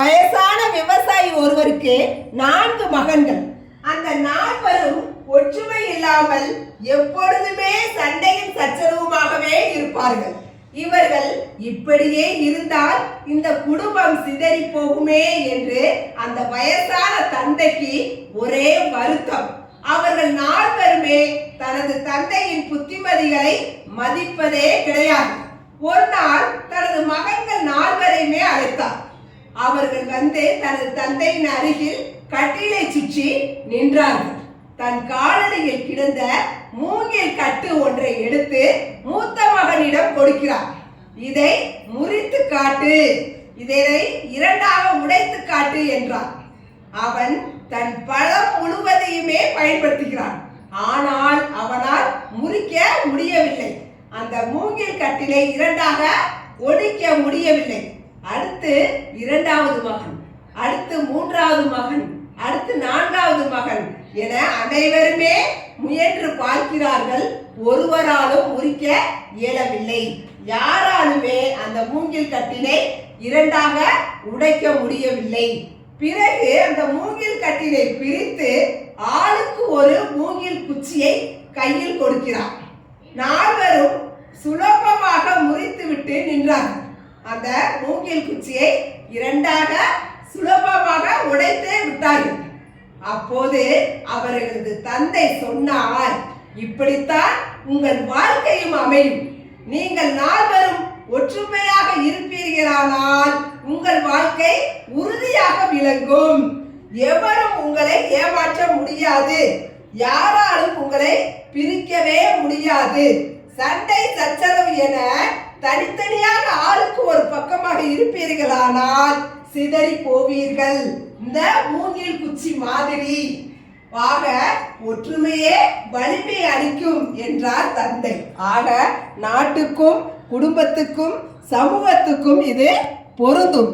வயசான விவசாயி ஒருவருக்கு 4 மகன்கள். அந்த 4வரும் ஒற்றுமை இல்லாமல் எப்பொழுதுமே சண்டையும் சச்சரவுமாகவே இருப்பார்கள். இவர்கள் இப்படியே இருந்தால் இந்த குடும்பம் சிதறி போகுமே என்று அந்த வயசான தந்தைக்கு ஒரே வருத்தம். அவர்கள் 4வருமே தனது தந்தையின் புத்திமதிகளை மதிப்பதே கிடையாது. ஒரு நாள் தனது மகன்கள் 4வரையுமே அழைத்தார். அவர்கள் வந்து தனது தந்தையின் அருகில் கட்டிலை சுற்றி நின்றார்கள். தன் காலடியில் கிடந்த மூங்கில் கட்டு ஒன்றை எடுத்து மூத்த மகனிடம் கொடுக்கிறார். இதை முறித்து காட்டு, இதனை 2ஆக உடைத்து காட்டு என்றார். அவன் தன் பலம் முழுவதையுமே பயன்படுத்துகிறான். ஆனால் அவனால் முறிக்க முடியவில்லை. அந்த மூங்கில் கட்டிலை 2ஆக ஒடிக்க முடியவில்லை. அடுத்து 2வது மகன், அடுத்து 3வது மகன், அடுத்து 4வது மகன் என அனைவருமே முயன்று பார்க்கிறார்கள். ஒருவராலும் முறிக்க இயலவில்லை. யாராலுமே அந்த மூங்கில் கட்டினை 2ஆக உடைக்க முடியவில்லை. பிறகு அந்த மூங்கில் கட்டினை பிரித்து ஆளுக்கு ஒரு மூங்கில் குச்சியை கையில் கொடுக்கிறார். 4வரும் சுலபமாக முறித்துவிட்டு நின்றார்கள். அந்த மூங்கில் குச்சியை 2ஆக சுலபமாக உடைத்து விட்டார்கள். அப்போது அவர்களது தந்தை சொன்னார், இப்படித்தான் உங்கள் வாழ்க்கையும் அமையும். நீங்கள் 4வரும் ஒற்றுமையாக இருப்பீர்களானால் உங்கள் வாழ்க்கை உறுதியாக விளங்கும். எவரும் உங்களை ஏமாற்ற முடியாது. யாராலும் உங்களை பிரிக்கவே முடியாது. சண்டை சச்சரவு என தனித்தனியாக ஆளுக்கு ஒரு பக்கமாக இருப்பீர்களானால் சிதறி போவீர்கள். இந்த மூங்கில் குச்சி மாதிரி ஆக ஒற்றுமையே வலிமை அளிக்கும் என்றார் தந்தை. ஆக நாட்டுக்கும் குடும்பத்துக்கும் சமூகத்துக்கும் இது பொருந்தும்.